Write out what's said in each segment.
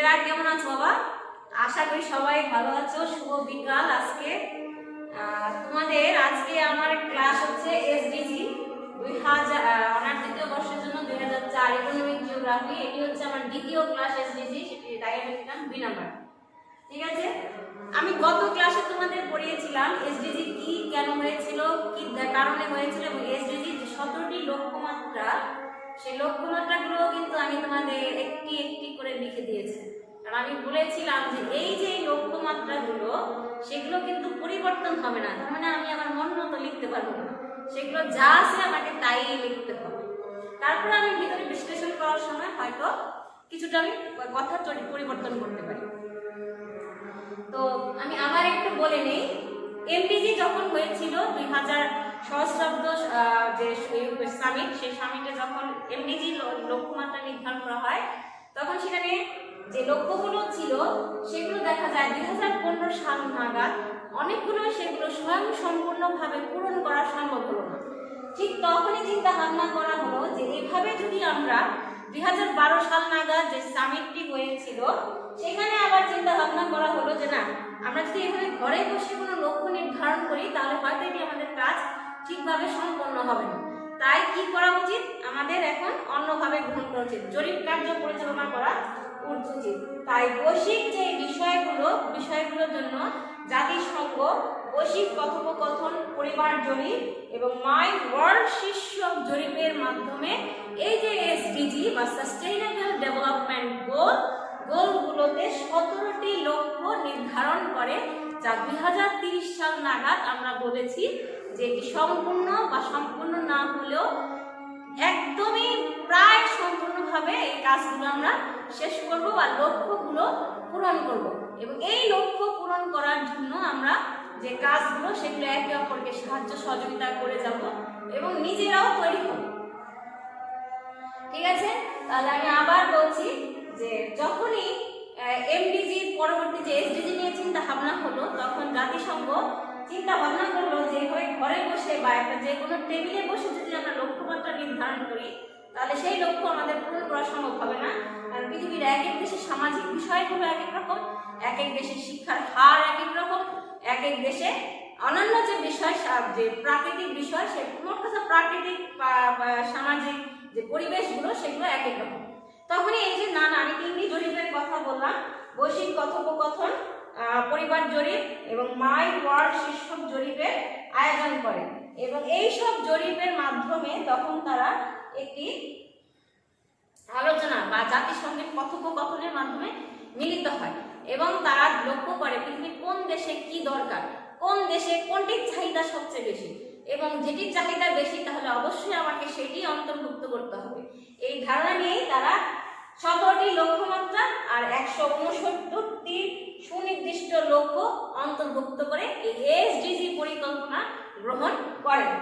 মেয়েরা কেমন আছো বাবা? আশা করি সবাই ভালো আছো। শুভ বিকাল। আজকে তোমাদের আমার ক্লাস হচ্ছে এসডিজি 2000 অনার্স দ্বিতীয় বর্ষের জন্য 2004 ইকোনমিক জিওগ্রাফি। এটি হচ্ছে আমার দ্বিতীয় ক্লাস এসডিজি, সেটি তাই আমি দিলাম 2 নাম্বার। ঠিক আছে, আমি গত ক্লাসে তোমাদের পড়িয়েছিলাম এসডিজি কি, কেন হয়েছিল, কি কারণে হয়েছিল এবং এসডিজি যে 17টি লক্ষ্যমাত্রা, সেই লক্ষ্যমাত্রাগুলো কিন্তু আমি তোমাদের একটি একটি করে লিখে দিয়েছি। কারণ আমি বলেছিলাম যে এই যে লক্ষ্যমাত্রাগুলো সেগুলো কিন্তু পরিবর্তন হবে না, তার মানে আমি আমার মন মতো লিখতে পারবো না, সেগুলো যা আছে আমাকে তাই লিখতে হবে। তারপরে আমি ভিতরে বিশ্লেষণ করার সময় হয়তো কিছুটা আমি কথা পরিবর্তন করতে পারি। তো আমি আবার একটু বলে নেই, এমডিজি যখন হয়েছিল 2000 সহস্রাব্দ যে সামিট, সেই সামিটে যখন এমডিজি লক্ষ্যমাত্রা নির্ধারণ করা হয়, তখন সেখানে যে লক্ষ্যগুলো ছিল সেগুলো দেখা যায় 2015 সাল নাগাদ অনেকগুলো সেগুলো স্বয়ং সম্পূর্ণভাবে পূরণ করা সম্ভব হলো না। ঠিক তখনই চিন্তা ভাবনা করা হলো যে এভাবে যদি আমরা 2012 সাল নাগাদ যে সামিটটি হয়েছিল সেখানে আবার চিন্তা ভাবনা করা হলো যে না, আমরা যদি এভাবে ঘরে বসে কোনো লক্ষ্য নির্ধারণ করি তাহলে হয়তো এটি আমাদের কাজ ঠিকভাবে সম্পন্ন হবে না। তাই কি করা উচিত, আমাদের এখন অন্যভাবে গ্রহণ করা উচিত, জরিপ কার্য পরিচালনা করা উচিত। তাই বৈশ্বিক যে বিষয়গুলোর জন্য জাতিসংঘ বৈশ্বিক কথোপকথন, পরিবার জরিপ এবং মাই ওয়ার্ল্ড শীর্ষক জরিপের মাধ্যমে এই যে এসডিজি বা সাস্টেইনেবল ডেভেলপমেন্ট গোলগুলোতে 17টি লক্ষ্য নির্ধারণ করে, যা 2030 সাল নাগাদ আমরা বলেছি যে এটি সম্পূর্ণ বা সম্পূর্ণ না হলেও একদমই প্রায় সম্পূর্ণভাবে এই কাজগুলো আমরা শেষ করব বা লক্ষ্যগুলো পূরণ করব। এবং এই লক্ষ্য পূরণ করার জন্য আমরা যে কাজগুলো সেগুলো একে অপরকে সাহায্য সহযোগিতা করে যাব এবং নিজেরাও তৈরি হব। ঠিক আছে, তাহলে আমি আবার বলছি যে যখনই এমডিজি পরবর্তী যে এসডিজি নিয়ে চিন্তা ভাবনা হলো, তখন জাতিসংঘ চিন্তা ভাবনা করলো যে ঘরে বসে বা একটা যে কোনো টেবিলে বসে যদি আমরা লক্ষ্যমাত্রা নির্ধারণ করি তাহলে সেই লক্ষ্য আমাদের পূরণ করা সম্ভব হবে না। কারণ পৃথিবীর এক এক দেশের সামাজিক বিষয়গুলো এক এক রকম, এক এক দেশের শিক্ষার হার এক এক রকম, এক এক দেশে অন্যান্য যে বিষয়, যে প্রাকৃতিক বিষয়, সে মোট কথা প্রাকৃতিক বা সামাজিক যে পরিবেশগুলো সেগুলো এক এক রকম। তখনই এই যে আমি 3টি জরিপের কথা বললাম, বৈশ্বিক কথোপকথন, পরিবার জরিপ এবং মাই ওয়ার্ল্ড শীর্ষক জরিপের আয়োজন করে এবং এই সব জরিপের মাধ্যমে তখন তারা একটি আলোচনা বা জাতিসংঘের কথোপকথনের মাধ্যমে মিলিত হয় এবং তারা লক্ষ্য করে পৃথিবীর কোন দেশে কি দরকার, কোন দেশে কোনটির চাহিদা সবচেয়ে বেশি এবং যেটির চাহিদা বেশি তাহলে অবশ্যই আমাকে সেটি অন্তর্ভুক্ত করতে হবে। এই ধারণা নিয়েই তারা 17টি লক্ষ্যমাত্রা আর 169টি সুনির্দিষ্ট লক্ষ্য অন্তর্ভুক্ত করে এই এসডিজি পরিকল্পনা গ্রহণ করেন।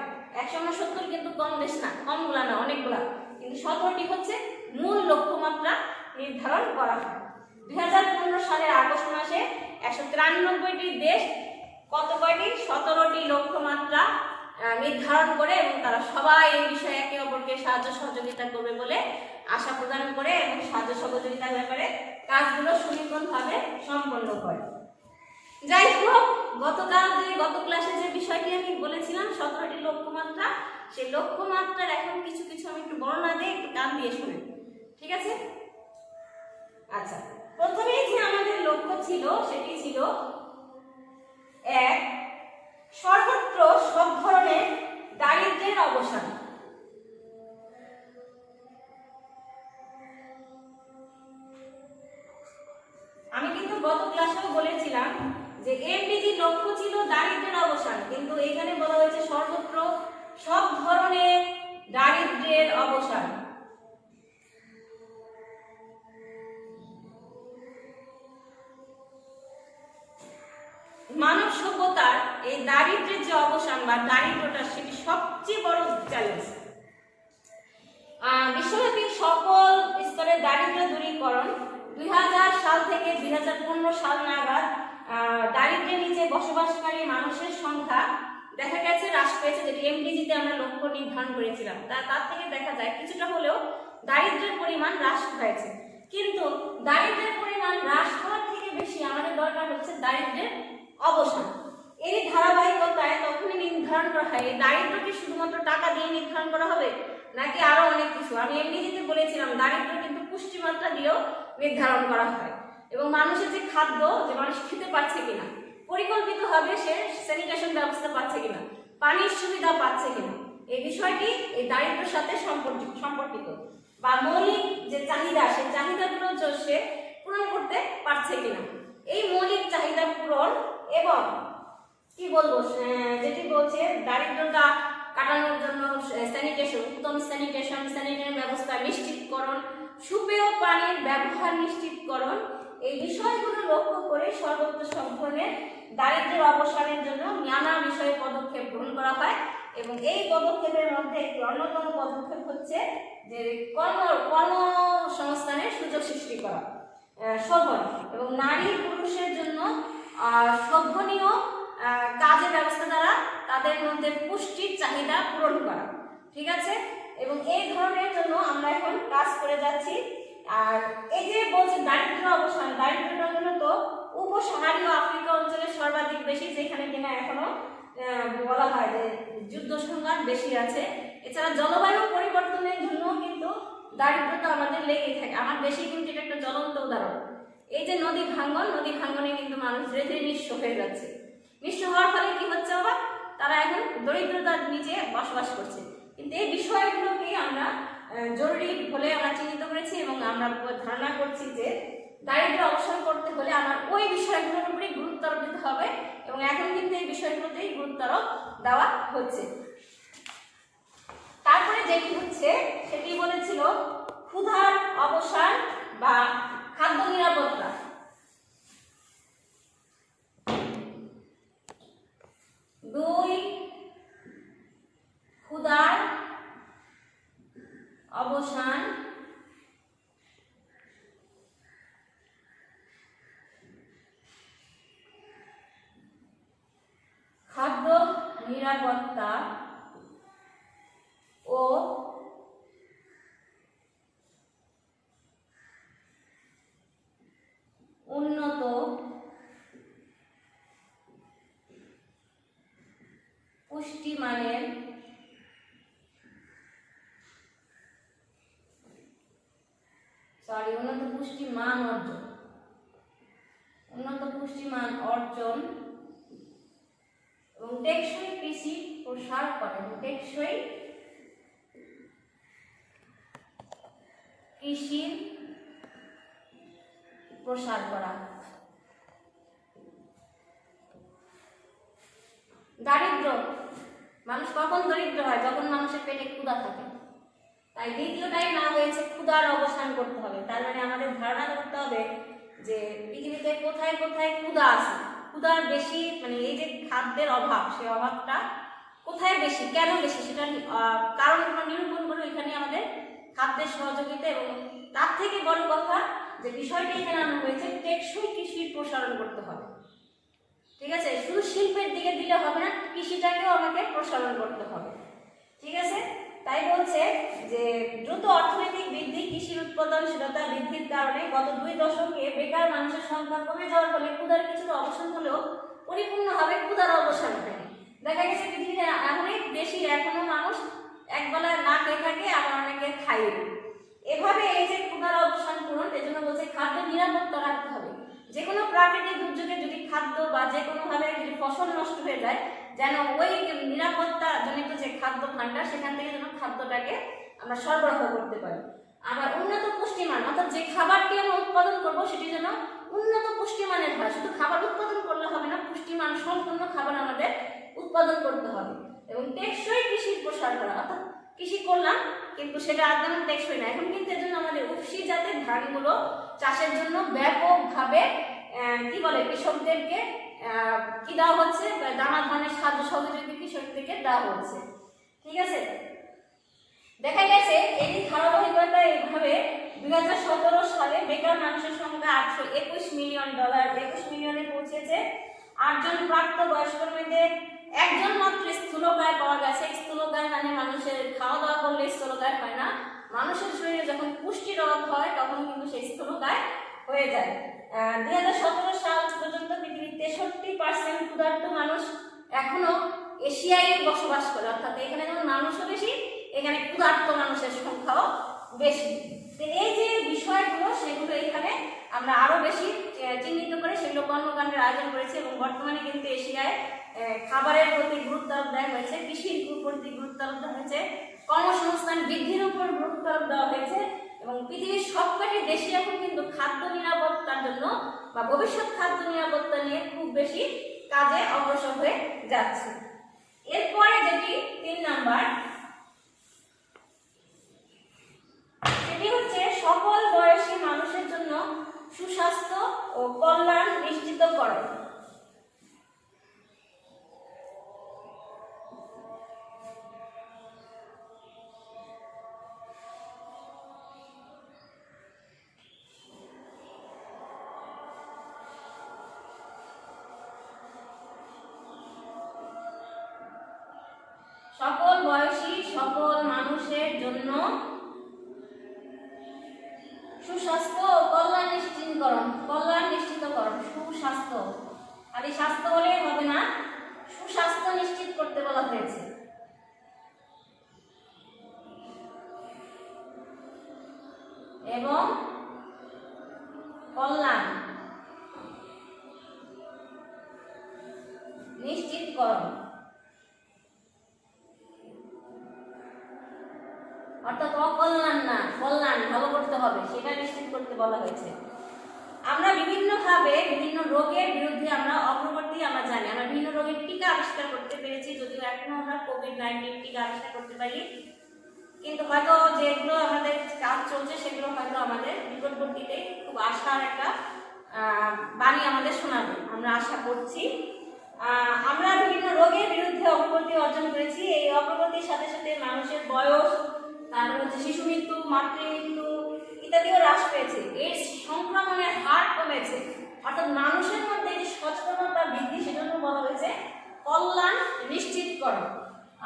169 কিন্তু কম দেশ না, কমগুলা না, অনেকগুলা, কিন্তু 17টি হচ্ছে মূল লক্ষ্যমাত্রা নির্ধারণ করা হয়। 2015 সালের আগস্ট মাসে 193টি দেশ কয়টি 17টি লক্ষ্যমাত্রা নির্ধারণ করে এবং তারা সবাই এই বিষয়ে একে অপরকে সাহায্য সহযোগিতা করবে বলে আশা প্রদান করে এবং সাহায্য সহযোগিতার ব্যাপারে কাজগুলো সুনিপুণভাবে সম্পন্ন করে। যাই হোক, গত ক্লাসে যে বিষয়টি আমি বলেছিলাম 17টি লক্ষ্যমাত্রা, সেই লক্ষ্যমাত্রার এখন কিছু আমি একটু বর্ণনা দিই, একটু কান দিয়ে শুনে। ঠিক আছে, আচ্ছা, প্রথমেই যে আমাদের লক্ষ্য ছিল সেটি ছিল 1, সর্বত্র সব ধরনের দারিদ্র্যের অবসান। আমি কিন্তু গত ক্লাসেও বলেছিলাম যে এমডিজি লক্ষ্য ছিল দারিদ্র্যের অবসান, কিন্তু এখানে বলা হয়েছে সর্বত্র সব ধরনের দারিদ্র্যের অবসান। মানব সভ্যতার এই দারিদ্র্যের যে অবসান বা দারিদ্রটা সেটি সবচেয়ে বড় চ্যালেঞ্জ। বিশ্বব্যাপী সকল স্তরের দারিদ্র দূরীকরণ 2000 সাল থেকে 2015 সাল নাগাদ দারিদ্র্যের নিচে বসবাসকারী মানুষের সংখ্যা দেখা গেছে হ্রাস পেয়েছে, যেটি এমডিজিতে আমরা লক্ষ্য নির্ধারণ করেছিলাম। তার থেকে দেখা যায় কিছুটা হলেও দারিদ্র্যের পরিমাণ হ্রাস হয়েছে, কিন্তু দারিদ্র্যের পরিমাণ দারিদ্র্যের অবসান। এই ধারাবাহিকতায় তখনই নির্ধারণ করা হয় এই দারিদ্র কি শুধুমাত্র টাকা দিয়ে নির্ধারণ করা হবে নাকি আরো অনেক কিছু। আমি এমনিতে বলেছিলাম দারিদ্র কিন্তু পুষ্টিমাত্রা দিয়েও নির্ধারণ করা হয়, এবং মানুষের যে খাদ্য যে মানুষ খেতে পারছে কিনা, পরিকল্পিতভাবে সে স্যানিটেশন ব্যবস্থা পাচ্ছে কিনা, পানির সুবিধা পাচ্ছে কিনা, এই বিষয়টি এই দারিদ্রের সাথে সম্পর্কিত। বা মৌলিক যে চাহিদা সেই চাহিদাগুলো সে পূরণ করতে পারছে কিনা, এই মৌলিক চাহিদা পূরণ এবং কি বলবো যেটি বলছে দারিদ্রতা কাটানোর জন্য স্যানিটেশন, উত্তম স্যানিটেশন ব্যবস্থা নিশ্চিতকরণ, সুপেয় পানির ব্যবহার নিশ্চিতকরণ, এই বিষয়গুলো লক্ষ্য করে সর্বত্র সব ধরনের দারিদ্র্যের অবসানের জন্য নানা বিষয়ে পদক্ষেপ গ্রহণ করা হয়। এবং এই পদক্ষেপের মধ্যে একটি অন্যতম পদক্ষেপ হচ্ছে যে কর্মসংস্থানের সুযোগ সৃষ্টি করা, শোভন এবং নারী পুরুষের জন্য শোভনীয় কাজের ব্যবস্থা দ্বারা তাদের মধ্যে পুষ্টির চাহিদা পূরণ করা। ঠিক আছে, এবং এই ধরনের জন্য আমরা এখন কাজ করে যাচ্ছি। আর এই যে বলছে দারিদ্র অবসান, দারিদ্রটা মূলত উপসাহারীয় আফ্রিকা অঞ্চলে সর্বাধিক বেশি, যেখানে কিনা এখনো বলা হয় যে যুদ্ধ সংঘাত বেশি আছে। এছাড়া জলবায়ু পরিবর্তনের জন্য কিন্তু দারিদ্রতা আমাদের লেগেই থাকে। আমার দেশে কিন্তু এটা একটা জ্বলন্ত উদাহরণ। এই যে নদী ভাঙ্গনে কিন্তু মানুষ ধীরে ধীরে নিঃস্ব হয়ে যাচ্ছে। নিঃস্ব হওয়ার ফলে কি হচ্ছে আবার, তারা এখন দরিদ্রতার নিচে বসবাস করছে। কিন্তু এই বিষয়গুলোকে আমরা জরুরি বলে আমরা চিহ্নিত করেছি এবং আমরা ধারণা করছি যে দারিদ্র অবসান করতে হলে আমার ওই বিষয়গুলোর উপরেই গুরুত্ব আরোপ দিতে হবে, এবং এখন কিন্তু এই বিষয়গুলোতেই গুরুত্ব আরোপ দেওয়া হচ্ছে। তারপরে যেটি হচ্ছে সেটি বলেছিল ক্ষুধার অবসান বা খাদ্য নিরাপত্তা। দুই, ক্ষুধার অবসান খাদ্য নিরাপত্তা ও উন্নত পুষ্টিমানের উন্নত পুষ্টিমান অর্জন এবং টেকসই কৃষি প্রসার করে। টেকসই কৃষির প্রসার করা। দারিদ্র, মানুষ কখন দরিদ্র হয়? যখন মানুষের পেটে ক্ষুধা থাকে। তাই দ্বিতীয়টাই না হয়েছে ক্ষুধার অবসান করতে হবে। তার মানে আমাদের ধারণা করতে হবে যে পৃথিবীতে কোথায় কোথায় ক্ষুধা আছে, ক্ষুধার বেশি মানে এই যে খাদ্যের অভাব, সেই অভাবটা কোথায় বেশি, কেন বেশি, সেটা কারণগুলো নিরূপণ করে এখানে আমাদের খাদ্যের সহযোগিতা। এবং তার থেকে বড় কথা যে বিষয়টি এখানে আনা হয়েছে টেকসই কৃষির প্রসারণ করতে হবে। ঠিক আছে, শুধু শিল্পের দিকে দিলে হবে না, কৃষিটাকেও আমাকে প্রসারণ করতে হবে। ঠিক আছে, তাই বলছে যে দ্রুত অর্থনৈতিক বৃদ্ধি, কৃষির উৎপাদনশীলতা বৃদ্ধির কারণে গত 2 দশকে বেকার মানুষের সংখ্যা কমে যাওয়ার ফলে ক্ষুধার কিছুটা অবসান হলেও পরিপূর্ণভাবে ক্ষুধার অবসান হয়নি। দেখা গেছে পৃথিবীতে অনেক বেশি এখনো মানুষ একবেলা না খেয়ে থাকে, আবার অনেকে খায়। এভাবে এই যে ক্ষুধার অবসান পূরণ, এই জন্য বলছে খাদ্য নিরাপত্তা রাখতে হবে। যে কোনো প্রাকৃতিক দুর্যোগে যদি খাদ্য বা যে কোনোভাবে যদি ফসল নষ্ট হয়ে যায়, যেন ওই নিরাপত্তা জনিত যে খাদ্য ভাণ্ডার সেখান থেকে যেন খাদ্যটাকে আমরা সরবরাহ করতে পারি। আবার উন্নত পুষ্টিমান, অর্থাৎ যে খাবারটি আমরা উৎপাদন করবো সেটি যেন উন্নত পুষ্টিমানের হয়। শুধু খাবার উৎপাদন করলে হবে না, পুষ্টিমান সম্পন্ন খাবার আমাদের উৎপাদন করতে হবে। এবং টেকসই কৃষির প্রসার করা, অর্থাৎ কৃষি করলাম কিন্তু সেটা একদম টেকসই না। এখন কিন্তু এর জন্য আমাদের উফশি জাতের ধানগুলো চাষের জন্য ব্যাপকভাবে কি বলে কৃষকদেরকে কি দেওয়া হচ্ছে, নানা ধরনের সাহায্য সহযোগিতা কৃষকদেরকে দেওয়া হচ্ছে। ঠিক আছে, দেখা গেছে এই ধারাবাহিকতা এইভাবে 2017 সালে বেকার মানুষের সংখ্যা $821 মিলিয়নে পৌঁছেছে। 8 জন প্রাপ্ত বয়স্ক মেয়েদের 1 জন মাত্র স্থূলকায় পাওয়া গেছে। স্থূলকায় মানে মানুষের খাওয়া দাওয়া করলে স্থূলকায় হয় না, মানুষের শরীরে যখন পুষ্টির অভাব হয় তখন কিন্তু সেই স্থূলকায় হয়ে যায়। 2017 সাল পর্যন্ত পৃথিবীর 63% ক্ষুধার্ত মানুষ এখনো এশিয়ায় বসবাস করে, অর্থাৎ এখানে যেমন মানুষও বেশি, এখানে ক্ষুধার্ত মানুষের সংখ্যাও বেশি। তো এই যে বিষয়গুলো সেগুলো এখানে আমরা আরো বেশি চিহ্নিত করে সেগুলো কর্মকাণ্ডের আয়োজন করেছি এবং বর্তমানে কিন্তু এশিয়ায় খাবারের প্রতি গুরুত্ব আরোপ দেওয়া হয়েছে, কৃষির প্রতি গুরুত্ব আরোপ দেওয়া হয়েছে, কর্মসংস্থান বৃদ্ধির উপর গুরুত্ব আরোপ দেওয়া হয়েছে এবং পৃথিবীর সবকটি দেশই এখন কিন্তু খাদ্য নিরাপত্তার জন্য বা ভবিষ্যৎ খাদ্য নিরাপত্তা নিয়ে খুব বেশি কাজে অগ্রসর হয়ে যাচ্ছে। এরপরে যেটি 3 নাম্বার, সেটি হচ্ছে সকল বয়সী মানুষের জন্য সুস্বাস্থ্য ও কল্যাণ নিশ্চিতকরণ। সকল বয়সী সকল মানুষের জন্য সুস্বাস্থ্য ও কল্যাণ নিশ্চিতকরণ। সুস্বাস্থ্য, আর এই স্বাস্থ্য বলেই হবে না, সুস্বাস্থ্য নিশ্চিত করতে বলা হয়েছে। এবং কল্যাণ নিশ্চিতকরণ, অর্থাৎ অকল্যাণ না, কল্যাণ ভালো করতে হবে সেটা নিশ্চিত করতে বলা হয়েছে। আমরা বিভিন্নভাবে বিভিন্ন রোগের বিরুদ্ধে আমরা অগ্রগতি আমরা জানি, আমরা বিভিন্ন রোগের টিকা আবিষ্কার করতে পেরেছি, যদিও এখনো আমরা কোভিড-19 টিকা আবিষ্কার করতে পারি, কিন্তু হয়তো যেগুলো আমাদের কাজ চলছে সেগুলো হয়তো আমাদের নিকটবর্তীতে খুব আশার একটা বাণী আমাদের শোনাবে, আমরা আশা করছি। আমরা বিভিন্ন রোগের বিরুদ্ধে অগ্রগতি অর্জন করেছি। এই অগ্রগতির সাথে সাথে মানুষের বয়স, তারপর হচ্ছে শিশু মৃত্যু, মাতৃ মৃত্যু ইত্যাদিও হ্রাস পেয়েছে, এর সংক্রমণের হার কমেছে, অর্থাৎ মানুষের মধ্যে যে সচেতনতা বৃদ্ধি সেজন্য বলা হয়েছে কল্যাণ নিশ্চিতকরণ।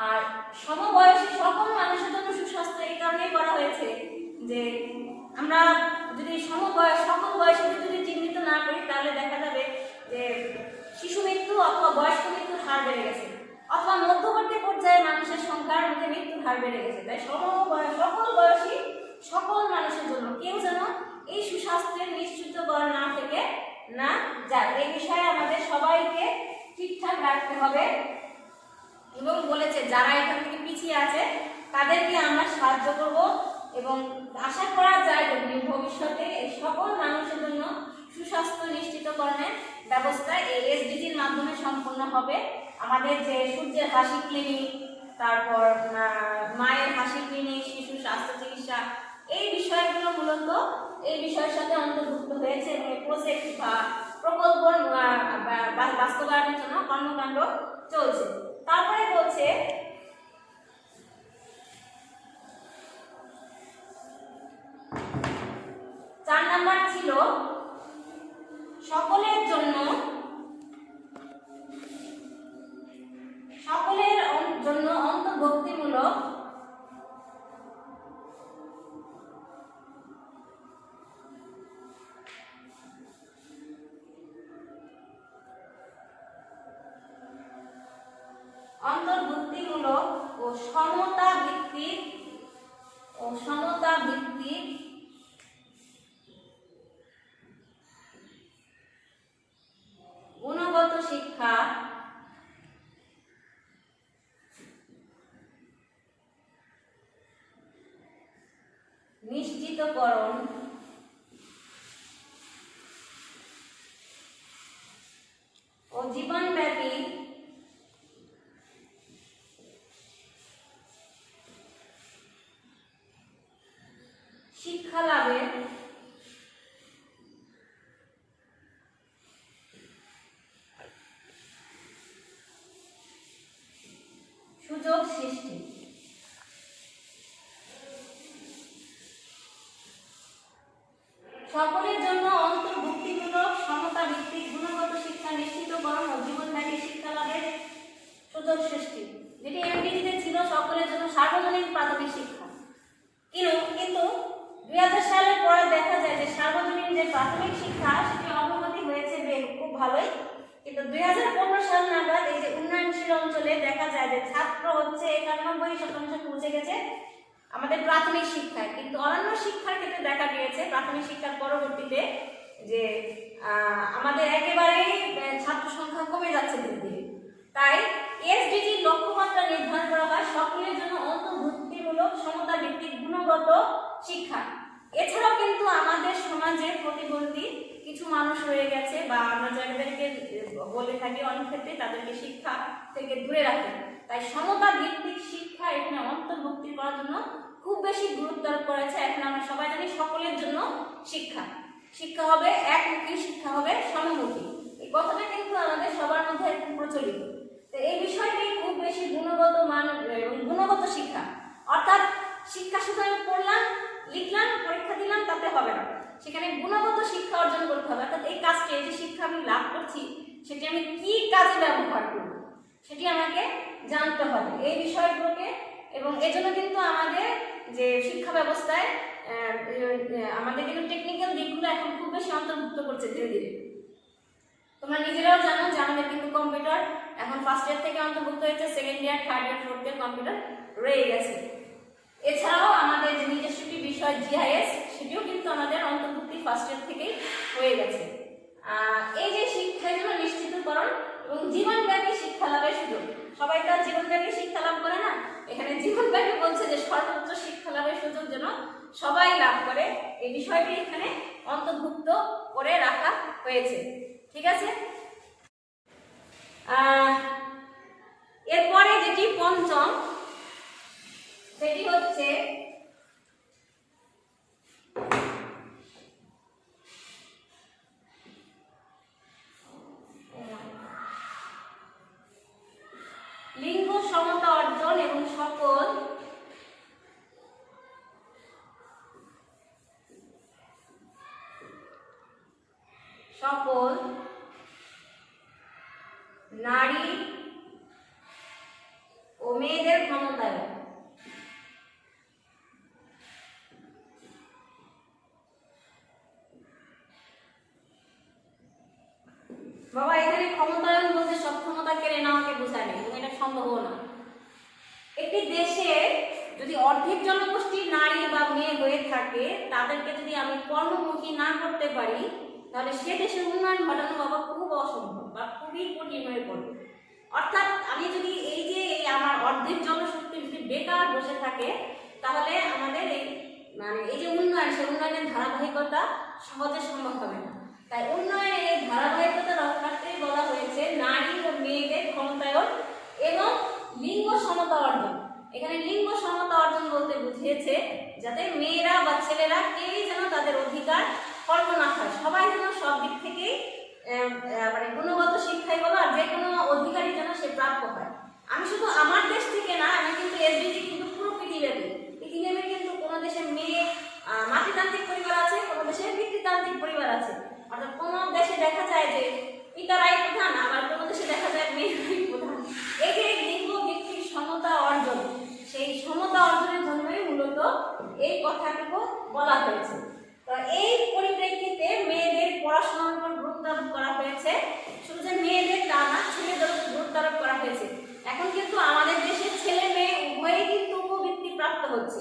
আর সমবয়সী সকল মানুষের জন্য সুস্বাস্থ্য এই কারণেই করা হয়েছে যে আমরা যদি সকল বয়সীদের যদি চিহ্নিত না করি তাহলে দেখা যাবে যে শিশু মৃত্যু অথবা বয়স্ক মৃত্যুর হার বেড়ে গেছে, অথবা মধ্যবর্তী পর্যায়ে মানুষের সংখ্যার মধ্যে মৃত্যুর হার বেড়ে গেছে। তাই সকল বয়সী সকল মানুষের জন্য কেউ যেন এই সুস্বাস্থ্যের নিশ্চিতকরণ না থেকে না যায়, এই বিষয়ে আমাদের সবাইকে ঠিকঠাক রাখতে হবে। এবং বলেছে যারা এখান থেকে পিছিয়ে আছে তাদেরকে আমরা সাহায্য করব এবং আশা করা যায় যে ভবিষ্যতে এই সকল মানুষের জন্য সুস্বাস্থ্য নিশ্চিতকরণের ব্যবস্থা এই এসডিজির মাধ্যমে সম্পন্ন হবে। আমাদের যে সূর্যের হাসি ক্লিনিক, তারপর মায়ের হাসি ক্লিনিক, শিশু স্বাস্থ্য চিকিৎসা, এই বিষয়গুলো মূলত এই বিষয়ের সাথে অন্তর্ভুক্ত হয়েছে এবং এই প্রজেক্ট বা প্রকল্প বাস্তবায়নের জন্য কর্মকাণ্ড চলছে। তারপরে বলছে চার নাম্বার ছিল সকলের জন্য অন্তর্ভুক্তিমূলক ও সমতা ভিত্তিক গুণগত শিক্ষা নিশ্চিতকরণ ও জীবনব্যাপী শিক্ষা লাভের সুযোগ সৃষ্টি। সকলের জন্য অন্তর্ভুক্তিমূলক সমতা ভিত্তিক গুণগত শিক্ষা নিশ্চিতকরণ ও জীবনব্যাপী শিক্ষা 96% পৌঁছে গেছে আমাদের প্রাথমিক শিক্ষায়। কিন্তু অন্যান্য শিক্ষার ক্ষেত্রে দেখা গিয়েছে প্রাথমিক শিক্ষার পরবর্তীতে যে আমাদের একেবারেই ছাত্র সংখ্যা কমে যাচ্ছে ধীরে ধীরে। তাই এসডিজির লক্ষ্যমাত্রা নির্ধারণ করা হয় সকলের জন্য অন্তর্ভুক্তিমূলক সমতা ভিত্তিক গুণগত শিক্ষা। এছাড়াও কিন্তু আমাদের সমাজে প্রতিবন্ধী কিছু মানুষ রয়ে গেছে বা আমরা যাদেরকে বলে থাকি অনেক ক্ষেত্রে তাদেরকে শিক্ষা থেকে দূরে রাখি। তাই সমতা ভিত্তিক শিক্ষা এখানে অন্তর্ভুক্তি করার জন্য খুব বেশি গুরুত্ব আরোপ করা হয়েছে। এখন আমরা সবাই জানি সকলের জন্য শিক্ষা, শিক্ষা হবে একমুখী, শিক্ষা হবে সমমুখী। এই কথাটা কিন্তু আমাদের সবার মধ্যে একটু প্রচলিত। তো এই বিষয়টি খুব বেশি গুণগত মান এবং গুণগত শিক্ষা, অর্থাৎ শিক্ষা শুধু আমি পড়লাম, লিখলাম, পরীক্ষা দিলাম তাতে হবে না, সেখানে গুণগত শিক্ষা অর্জন করতে হবে। অর্থাৎ এই কাজটি, এই যে শিক্ষা আমি লাভ করছি সেটি আমি কি কাজে ব্যবহার করব সেটি আমাকে জানতে হবে এই বিষয়গুলোকে। এবং এজন্য কিন্তু আমাদের যে শিক্ষা ব্যবস্থায় আমাদের কিন্তু টেকনিক্যাল দিকগুলো এখন খুব বেশি অন্তর্ভুক্ত করছে ধীরে ধীরে। তোমরা নিজেরাও জানো যে আমাদের কিন্তু কম্পিউটার এখন ফার্স্ট ইয়ার থেকে অন্তর্ভুক্ত হয়েছে, second year, third year, fourth year computer রয়ে গেছে। এছাড়াও আমাদের যে নিজস্ব একটি বিষয় জিআইএস সেটিও কিন্তু আমাদের অন্তর্ভুক্তি ফার্স্ট ইয়ার থেকেই হয়ে গেছে। এই যে শিক্ষার জন্য নিশ্চিতকরণ এবং জীবনব্যাপী শিক্ষা লাভের সুযোগ, সবাই তো জীবনব্যাপী শিক্ষা লাভ করে না, এখানে জীবনব্যাপী বলছে যে সর্বোচ্চ শিক্ষা লাভের সুযোগ যেন সবাই লাভ করে, এই বিষয়টি এখানে অন্তর্ভুক্ত করে রাখা হয়েছে। ঠিক আছে, এরপরে যেটি পঞ্চম সেটি হচ্ছে লিঙ্গ সমতা অর্জন এবং সকল নারী ও মেয়েদের ক্ষমতায়ন। বাবা এখানে ক্ষমতায়ন বলতে সব ক্ষমতা কেড়ে নেওয়াকে বোঝায় না, এবং এটা সম্ভব না। একটি দেশে যদি অর্ধেক জনগোষ্ঠী নারী বা মেয়ে হয়ে থাকে, তাদেরকে যদি আমি কর্মমুখী না করতে পারি, তাহলে সে দেশের উন্নয়ন ঘটানো বাবা খুব অসম্ভব বা খুবই কঠিন হয়ে পড়বে। অর্থাৎ আমি যদি এই যে আমার অর্ধেক জনশক্তি যদি বেকার বসে থাকে, তাহলে আমাদের এই যে উন্নয়ন, সেই উন্নয়নের ধারাবাহিকতা সহজে সম্ভব হবে না। তাই উন্নয়নের এই ধারাবাহিকতা রক্ষার্থে বলা হয়েছে নারী ও মেয়েদের ক্ষমতায়ন এবং লিঙ্গ সমতা অর্জন। এখানে লিঙ্গ সমতা অর্জন বলতে বুঝিয়েছে যাতে মেয়েরা বা ছেলেরা কেউই যেন তাদের অধিকার খর্ব না হয়, সবাই যেন সব দিক থেকেই গুণগত শিক্ষায় বলো আর যে কোনো অধিকারই যেন সে প্রাপ্য হয়। আমি শুধু আমার দেশ থেকে না, আমি কিন্তু এসডিজি কিন্তু পুরো পৃথিবীব্যাপী কিন্তু কোনো দেশে মেয়ে মাতৃতান্ত্রিক পরিবার আছে, কোনো দেশে পিতৃতান্ত্রিক পরিবার আছে। অর্থাৎ কোনো দেশে দেখা যায় যে পিতারাই প্রধান, আবার কোনো দেশে দেখা যায় মেয়েরাই প্রধান। এই যে লিঙ্গ ভিত্তিক সমতা অর্জন, সেই সমতা অর্জনের জন্যই মূলত এই কথাটুকু বলা হয়েছে। তো এই পরিপ্রেক্ষিতে মেয়েদের পড়াশোনার উপর গুরুত্ব আরোপ করা হয়েছে। শুধু যে মেয়েদের তা না, ছেলেদের উপর গুরুত্ব আরোপ করা হয়েছে। এখন কিন্তু আমাদের দেশে ছেলে মেয়ে উভয়ই কিন্তু উপবৃত্তি প্রাপ্ত হচ্ছে,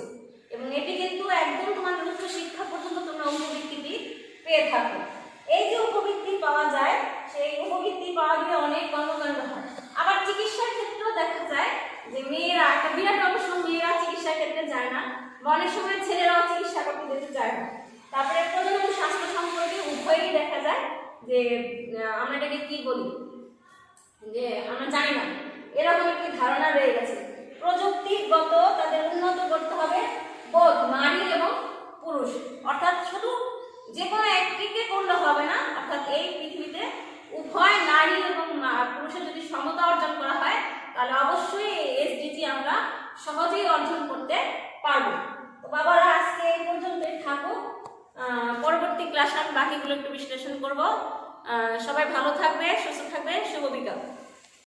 এবং এটি কিন্তু একদম তোমার উচ্চ শিক্ষা পর্যন্ত তোমরা উপবৃত্তিটি পেয়ে থাকো। এই যে উপবৃত্তি পাওয়া যায়, সেই উপবৃত্তি পাওয়া গেলে অনেক কর্মকাণ্ড হয়। আবার চিকিৎসার ক্ষেত্রেও দেখা যায় যে মেয়েরা, একটা বিরাট অংশ মেয়েরা চিকিৎসার ক্ষেত্রে যায় না, অনেক সময় ছেলেরাও চিকিৎসা করতে যেতে চায় না। তারপরে প্রজনন স্বাস্থ্য সম্পর্কে উভয়ই দেখা যায় যে আমরা এটাকে কি বলি, যে আমরা জানি না, এরকম একটি ধারণা রয়ে গেছে। প্রযুক্তিগত তাদের উন্নত করতে হবে বোধ নারী এবং পুরুষ, অর্থাৎ শুধু যে কোনো একটিকে করলে হবে না। অর্থাৎ এই পৃথিবীতে উভয় নারী এবং পুরুষের যদি সমতা অর্জন করা হয়, তাহলে অবশ্যই এই এসডিজি আমরা সহজেই অর্জন করতে পারবো। তো বাবারা আজকে এই পর্যন্তই থাকো, পরবর্তী ক্লাসে আমি বাকিগুলো একটু বিশ্লেষণ করব। সবাই ভালো থাকবে, সুস্থ থাকবে, শুভ বিকাল।